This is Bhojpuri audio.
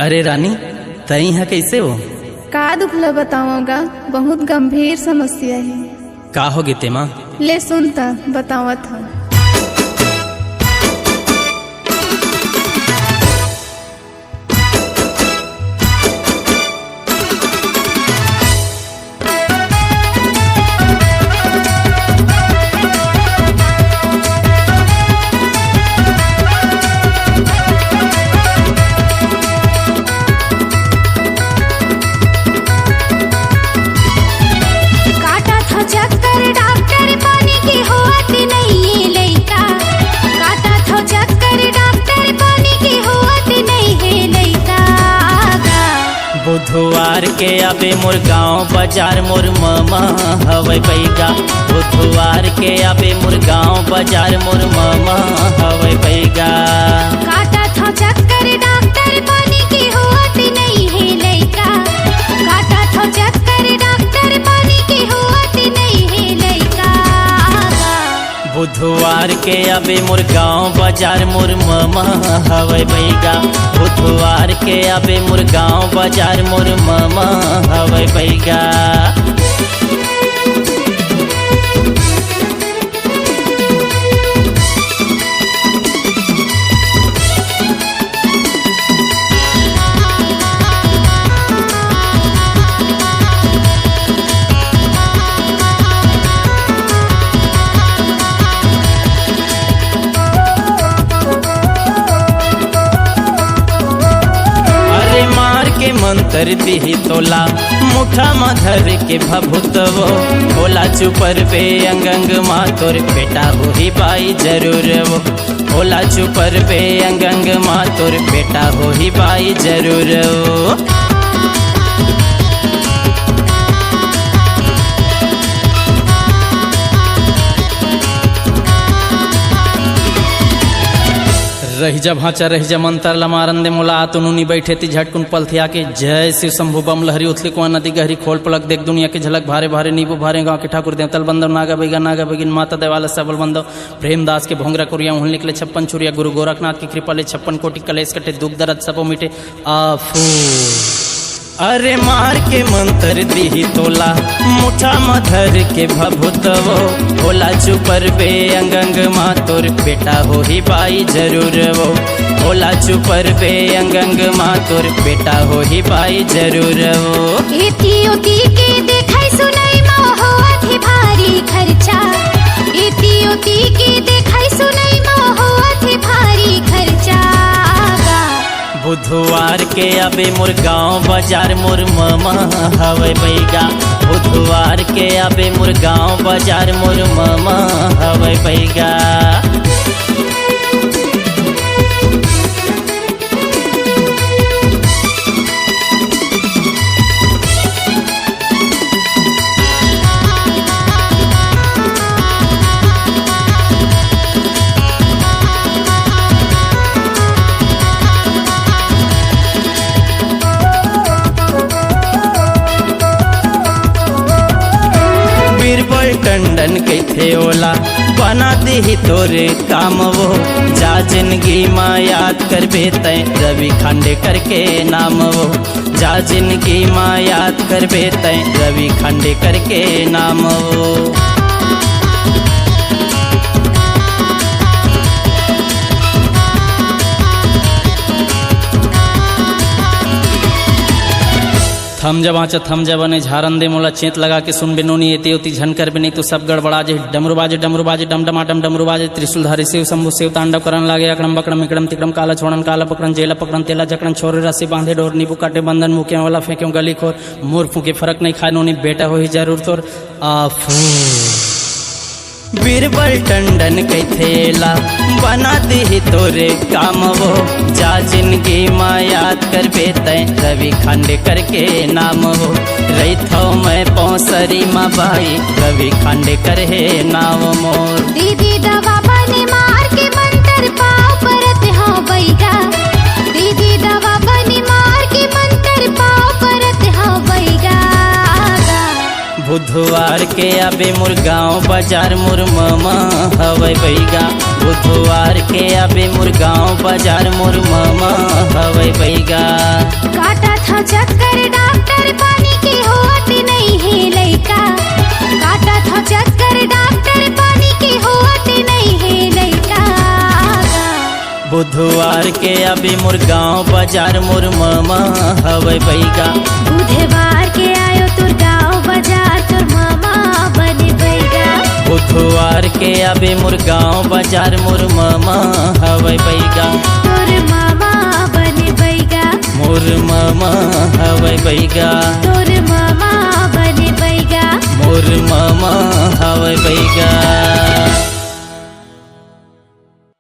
अरे रानी, तई है कैसे हो? का दुख ल बताऊंगा, बहुत गंभीर समस्या है। का हो गे तेमा? ले सुनता बतावत हूँ। बुधवार के आबे मोर गाँव बाजार मोर मामा हवे बैगा। बुधवार के आबे मोर गाँव बाजार मोर मामा हवे बैगा। काटा था चक्कर डॉक्टर पानी की होत नहीं है लइका। काटा था चक्कर डॉक्टर पानी की होत नहीं है लइका। बुधवार के आबे मोर गाँव बाजार मोर मामा हवे बैगा। बुधवार के आबे मोर गाँव बाजार मोर मामा हवे बैगा। मंतर दिही तोला मुठा मधर के भभुतवो होला चुपर पे अंगंग मातोर बेटा होही बाई जरूर वो। होला चुपर पे अंगंग मातोर बेटा होही बाई जरूर वो। रही जब भाचा रही जब मंतर लमारंदे मोला तुनुनी बैठे ती झटकुन पलथिया के जय शिव शंभु बम लहरी उथली कुआ नदी गहरी खोल पलक देख दुनिया के झलक भारे भारे नीबू भारे गांव के ठाकुर देवतल बंदव नागा बेगिन माता देवाल सबल बंदव प्रेमदास के भोंगरा कुरिया हुन निकले 56 छुरिया गुरु गोरखनाथ की कृपा ले 56 कोटि कलेश कटे दुख दर्द सबो मिटे आफू। अरे मार के मंतर दिही तोला मुठा मधर के भभुतवो होला चुपर बे अंगंग मातोर बेटा होही बाई जरूर वो। होला चुपर बे अंगंग मातोर बेटा होही बाई जरूर वो। एती ओती के देखाई सुनाई मोहत ही भारी खर्चा। एती ओती के देखाई सुनाई मोहत ही भारी खर्चा। बुधवार के आबे मोर गाँव बाजार मोर मामा हवे बैगा। बुधवार के आबे मोर गाँव बाजार मोर मामा हवे बैगा। टंडन कैथे ओला बना दे तोरे काम वो। जा जिंदगी माँ याद कर बेते रवि खांडेकर के नाम वो। जा जिंदगी माँ याद कर बेते रवि खांडेकर के नाम वो। थम जब आचा थम जब बने झारन दे मोला चेत लगा के सुन बेनोनी एते ओती झनकर भी नहीं तो सब गड़बड़ा जे। डमरू बाजे डमडमाटम डमरू बाजे त्रिशूल धारी शिव शंभु शिव तांडव करन लागे। अकड़म बकड़म इकड़म तिकड़म काला छोड़न काला पकड़न जेला पकड़न तेला जकड़न छोरे रस्सी बांधे डोर नींबू काटे बंधन मुके वाला फेंके गली खोर मोर फूके फर्क नहीं खाए नोनी बेटा हो ही जरूर तोर आफू। बीरबल टंडन कैथेला बना दे तोरे काम वो। जा जिंदगी माँ याद कर बेते रवि खांडेकर के नाम वो। रही थो मैं पौसरी माँ बाई रवि खांडेकर है नाम मोर। दीदी दवा बने मार के मंतर पाव परत हाँ बैगा। दीदी दवा बने मार के मंतर पाव परत हाँ बैगा। बुधवार के आबे मोर गाँव बाजार मोर मामा हवै बैगा। बुधवार के आबे मोर गाँव बाजार मोर मामा हवै बैगा। काटा था चक्कर डॉक्टर पानी की होत नहीं है लइका। काटा था चक्कर डॉक्टर पानी की होत नहीं है लइका। बुधवार के आबे मोर गाँव बाजार मोर मामा हवै बैगा। बुधवार के आयो तुर गाँव बाजार तुर मामा बने बैगा। बुधवार के आबे मोर गाँव बाजार मोर मामा हवै बैगा। तुर मामा बने बैगा। मोर मामा हवै बैगा। तुर मामा बने बैगा। मोर मामा हवै बैगा।